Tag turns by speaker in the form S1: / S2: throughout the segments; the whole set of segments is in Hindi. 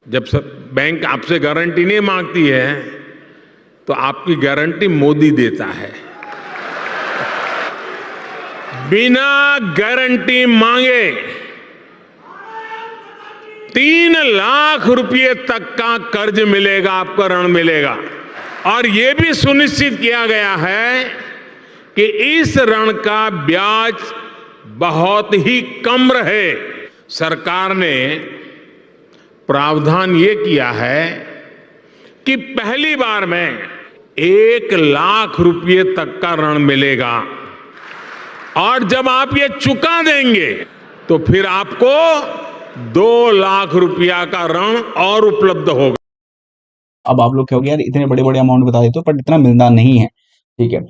S1: जब सब बैंक आपसे गारंटी नहीं मांगती है तो आपकी गारंटी मोदी देता है। बिना गारंटी मांगे 3 लाख रुपए तक का कर्ज मिलेगा, आपको ऋण मिलेगा। और यह भी सुनिश्चित किया गया है कि इस ऋण का ब्याज बहुत ही कम रहे। सरकार ने प्रावधान ये किया है कि पहली बार में 1 लाख रुपए तक का ऋण मिलेगा और जब आप ये चुका देंगे तो फिर आपको 2 लाख रुपया का ऋण और उपलब्ध होगा।
S2: अब आप लोग कहोगे यार इतने बड़े बड़े अमाउंट बता देते हो पर इतना मिलता नहीं है, ठीक है।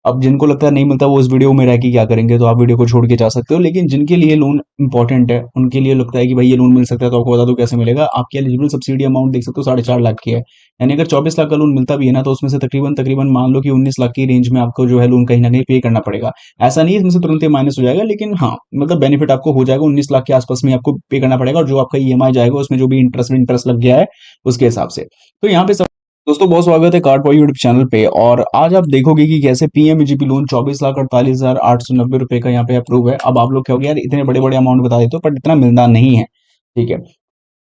S2: अब जिनको लगता है नहीं मिलता वो इस वीडियो में रह के क्या करेंगे, तो आप वीडियो को छोड़ के जा सकते हो। लेकिन जिनके लिए लोन इंपॉर्टेंट है उनके लिए लगता है कि भाई ये लोन मिल सकता है, तो आपको बता दो कैसे मिलेगा। आपकी एलिजिबल सब्सिडी अमाउंट देख सकते हो 4.5 लाख की है। यानी अगर 24 लाख का लोन मिलता भी है ना, तो उसमें से तकरीबन मान लो कि 19 लाख की रेंज में आपको जो है लोन कहीं ना कहीं पे करना पड़ेगा। ऐसा नहीं है इसमें से तुरंत ही माइनस हो जाएगा, लेकिन हाँ मतलब बेनिफिट आपको हो जाएगा। 19 लाख के आसपास में आपको पे करना पड़ेगा और जो आपका ईएमआई जाएगा उसमें जो भी इंटरेस्ट लग गया है उसके हिसाब से। तो यहाँ पे दोस्तों बहुत स्वागत है कार्ड पॉइंट यूट्यूब चैनल पे। और आज आप देखोगे कि कैसे पीएमईजीपी लोन 24,48,890 रुपए का यहाँ पे अप्रूव है। अब आप लोग कहोगे यार इतने बड़े बड़े अमाउंट बता देते हो पर इतना मिलता नहीं है, ठीक है।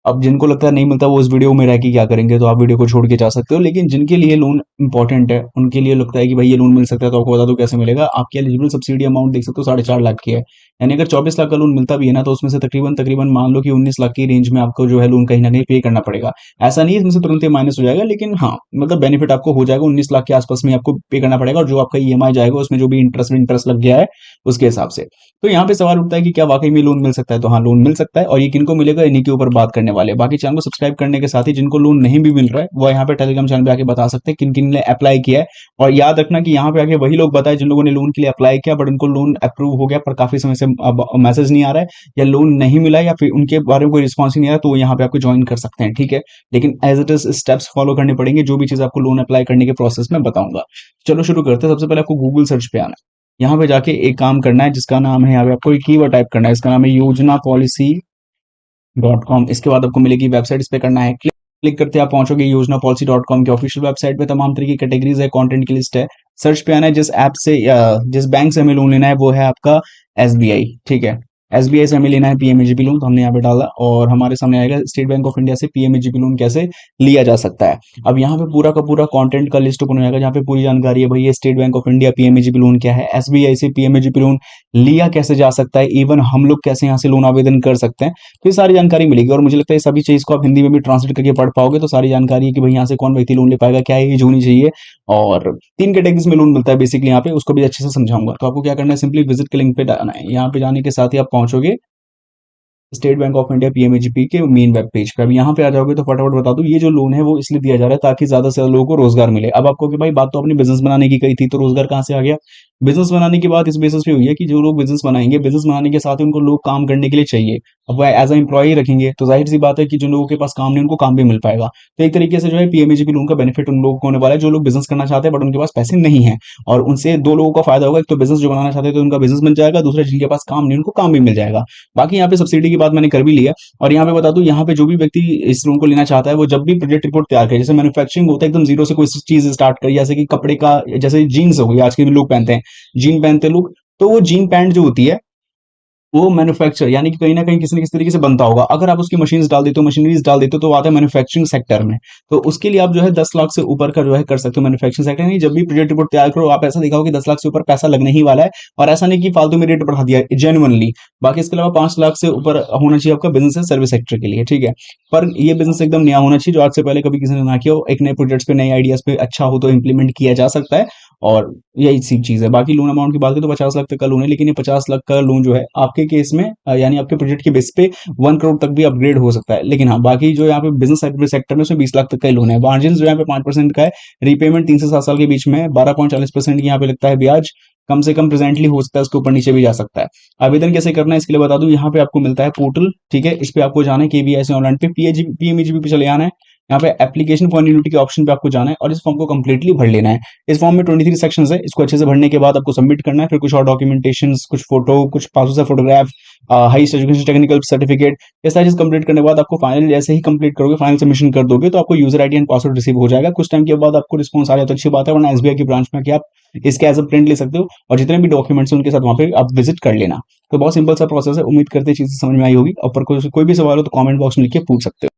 S2: अब जिनको लगता है नहीं मिलता वो इस वीडियो में रह के क्या करेंगे, तो आप वीडियो को छोड़ के जा सकते हो। लेकिन जिनके लिए लोन इंपॉर्टेंट है उनके लिए लगता है कि भाई ये लोन मिल सकता है, तो आपको बता दो कैसे मिलेगा। आपकी एलिजिबल सब्सिडी अमाउंट देख सकते हो 4.5 लाख की है। यानी अगर 24 लाख का लोन मिलता भी है ना, तो उसमें से तकरीबन मान लो कि 19 लाख की रेंज में आपको जो है लोन कहीं ना कहीं पे करना पड़ेगा। ऐसा नहीं है इसमें से तुरंत ही माइनस हो जाएगा, लेकिन हाँ मतलब बेनिफिट आपको हो जाएगा। 19 लाख के आसपास में आपको पे करना पड़ेगा और जो आपका ईएमआई जाएगा उसमें जो भी इंटरेस्ट लग गया है उसके हिसाब से। तो यहाँ पे सवाल उठता है कि क्या वाकई में लोन मिल सकता है, तो हाँ लोन मिल सकता है। और ये किनको मिलेगा इन्हीं के ऊपर बात करने वाले हैं। बाकी चैनल को सब्सक्राइब करने के साथ ही जिनको लोन नहीं भी मिल रहा है वो यहाँ पे टेलीग्राम चैनल पे आके बता सकते हैं किन किन ने अप्लाई किया है। और याद रखना कि यहाँ पे आके वही लोग बताए जिन लोगों ने लोन के लिए अप्लाई किया बट उनको लोन अप्रूव हो गया पर काफी समय से मैसेज नहीं आ रहा है या लोन नहीं मिला या फिर उनके बारे में कोई रिस्पॉन्स ही नहीं आ रहा, तो वो यहाँ पे आपको ज्वाइन कर सकते हैं, ठीक है। लेकिन as it is steps follow करने पड़ेंगे जो भी चीज आपको लोन अप्लाई करने के प्रोसेस में बताऊंगा। चलो शुरू करते हैं। सबसे पहले आपको गूगल सर्च पे आना है। यहाँ पे जाके एक काम करना है जिसका नाम है, यहाँ पे आपको एक कीवर्ड टाइप करना है, इसका नाम है योजनापॉलिसी.com। इसके बाद आपको मिलेगी वेबसाइट, इस पे करना है क्लिक करते आप पहुंचोगे योजनापॉलिसी.com के ऑफिशियल वेबसाइट पे। तमाम तरह की कैटेगरीज है, कंटेंट की लिस्ट है। सर्च पे आना है, जिस ऐप से जिस बैंक से हमें लोन लेना है वो है आपका एसबीआई, ठीक है। एसबीआई से हमें लेना है पीएमईजीपी लोन, तो हमने यहाँ पे डाला और हमारे सामने आएगा स्टेट बैंक ऑफ इंडिया से पीएमईजीपी लोन कैसे लिया जा सकता है। अब यहाँ पे पूरा का पूरा कंटेंट का लिस्ट ओपन हो जाएगा जहाँ पे पूरी जानकारी है। भाई ये state Bank of India PMEGP loan क्या है, एसबीआई से पीएमईजीपी लोन लिया कैसे जा सकता है, इवन हम लोग कैसे यहाँ से लोन आवेदन कर सकते हैं, तो ये सारी जानकारी मिलेगी। और मुझे लगता है सभी चीज को आप हिंदी में भी ट्रांसलेट करके पढ़ पाओगे, तो सारी जानकारी है कि भाई यहाँ से कौन व्यक्ति लोन ले पाएगा, क्या एज होनी चाहिए और 3 कैटेगरीज में लोन मिलता है बेसिकली यहाँ पे, उसको भी अच्छे से समझाऊंगा। तो आपको क्या करना है, सिंपली विजिट के लिंक पे जाना है। यहाँ पे जाने के साथ ही आप पहुंचोगे State Bank of India PMEGP के मेन वेब पेज पे। अब यहाँ पे आ जाओगे तो फटाफट बता दूं, ये जो लोन है वो इसलिए दिया जा रहा है ताकि ज्यादा से ज्यादा लोगों को रोजगार मिले। अब आपको कि भाई बात तो अपनी बिजनेस बनाने की कही थी, तो रोजगार कहाँ से आ गया। बिजनेस बनाने की बात इस बेसिस पे हुई है कि जो लोग बिजनेस बनाएंगे, बिजनेस बनाने के साथ ही उनको लोग काम करने के लिए चाहिए। अब वो एज अ एम्प्लॉय रखेंगे तो जाहिर सी बात है कि जिन लोगों के पास काम नहीं उनको काम भी मिल पाएगा। तो एक तरीके से जो है पीएमईजीपी लोन का बेनिफिट उन लोगों को होने वाला है जो लोग बिजनेस करना चाहते हैं बट उनके पास पैसे नहीं है। और उनसे 2 लोगों का फायदा होगा, एक तो बिजनेस जो बनाना चाहते हैं तो उनका बिजनेस बन जाएगा, दूसरा जिनके पास काम नहीं उनको काम भी मिल जाएगा। बाकी यहाँ पे सब्सिडी की बात मैंने कर भी लिया। और यहाँ पे बता दूं, यहाँ पे जो भी व्यक्ति इस लोन को लेना चाहता है वो जब भी प्रोजेक्ट रिपोर्ट तैयार करे, जैसे मैन्युफैक्चरिंग होता है एकदम जीरो से कोई चीज स्टार्ट करे, जैसे कि कपड़े का, जैसे जीन्स हो गई आज के भी लोग पहनते हैं, जीन पहनते हैं लोग, तो वो जीन पैंट जो होती है वो मैन्युफैक्चर यानी कि कहीं ना कहीं किसी न किसी तरीके से बनता होगा। अगर आप उसकी मशीन्स डाल देते हो, मशीनरीज डाल देते हो, तो वो आता है मैन्युफैक्चरिंग सेक्टर में। तो उसके लिए आप जो है 10 लाख से ऊपर का जो है कर सकते हो मैन्युफैक्चरिंग सेक्टर। नहीं, जब भी प्रोजेक्ट रिपोर्ट तैयार करो आप ऐसा दिखाओ कि 10 लाख से ऊपर पैसा लगने ही वाला है, और ऐसा नहीं कि फालतू में रेट बढ़ा दिया, जेन्युइनली। बाकी इसके अलावा 5 लाख से ऊपर होना चाहिए आपका बिजनेस है सर्विस सेक्टर के लिए, ठीक है। पर ये बिजनेस एकदम नया होना चाहिए जो आज से पहले कभी किसी ने ना किया हो। एक नए प्रोजेक्ट्स पे, नए आइडियाज पे अच्छा हो तो इंप्लीमेंट किया जा सकता है, और यही सी चीज है। बाकी लोन अमाउंट की बात करें तो 50 लाख तक का लोन है, लेकिन ये 50 लाख का लोन जो है आपके केस में यानी आपके प्रोजेक्ट के बेस पे 1 करोड़ तक भी अपग्रेड हो सकता है। लेकिन हाँ बाकी जो यहाँ पे बिजनेस सेक्टर में उसमें 20 लाख तक का लोन है। मार्जिन जो यहाँ पे 5% का है, रीपेमेंट 3 से 7 साल के बीच में 12.40% की यहाँ पे लगता है ब्याज। कम से कम प्रेजेंटली हो सकता है, उसके ऊपर नीचे भी जा सकता है। आवेदन कैसे करना है इसके लिए बता दूं, यहाँ पे आपको मिलता है पोर्टल, ठीक है। इस पे आपको जाना है केवीआईसी ऑनलाइन पे, पीएमईजीपी पे चले आना है। यहाँ पे एप्लीकेशन फॉर एन्युटी के ऑप्शन पे आपको जाना है और इस फॉर्म को कंप्लीटली भर लेना है। इस फॉर्म में 23 सेक्शंस है, इसको अच्छे से भरने के बाद आपको सबमिट करना है। फिर कुछ और डॉक्यूमेंटेशन, कुछ फोटो, कुछ passport size photograph, highest education technical certificate, ये सारी चीज कंप्लीट करने के बाद आपको फाइनल जैसे ही कंप्लीट करोगे, फाइनल सबमिशन कर दोगे तो आपको user ID and password receive हो जाएगा। कुछ टाइम के बाद आपको रिस्पॉन्स आ जाए तो अच्छी बात है, वरना एसबीआई की ब्रांच में कि आप इसके एज अ प्रिंट ले सकते हो और जितने भी डॉक्यूमेंट्स हैं उनके साथ वहां पे आप विजिट कर लेना। तो बहुत सिंपल सा प्रोसेस है। उम्मीद करते हैं चीजें समझ में आई होगी। और पर कोई भी सवाल हो तो कमेंट बॉक्स में लिख के पूछ सकते हो।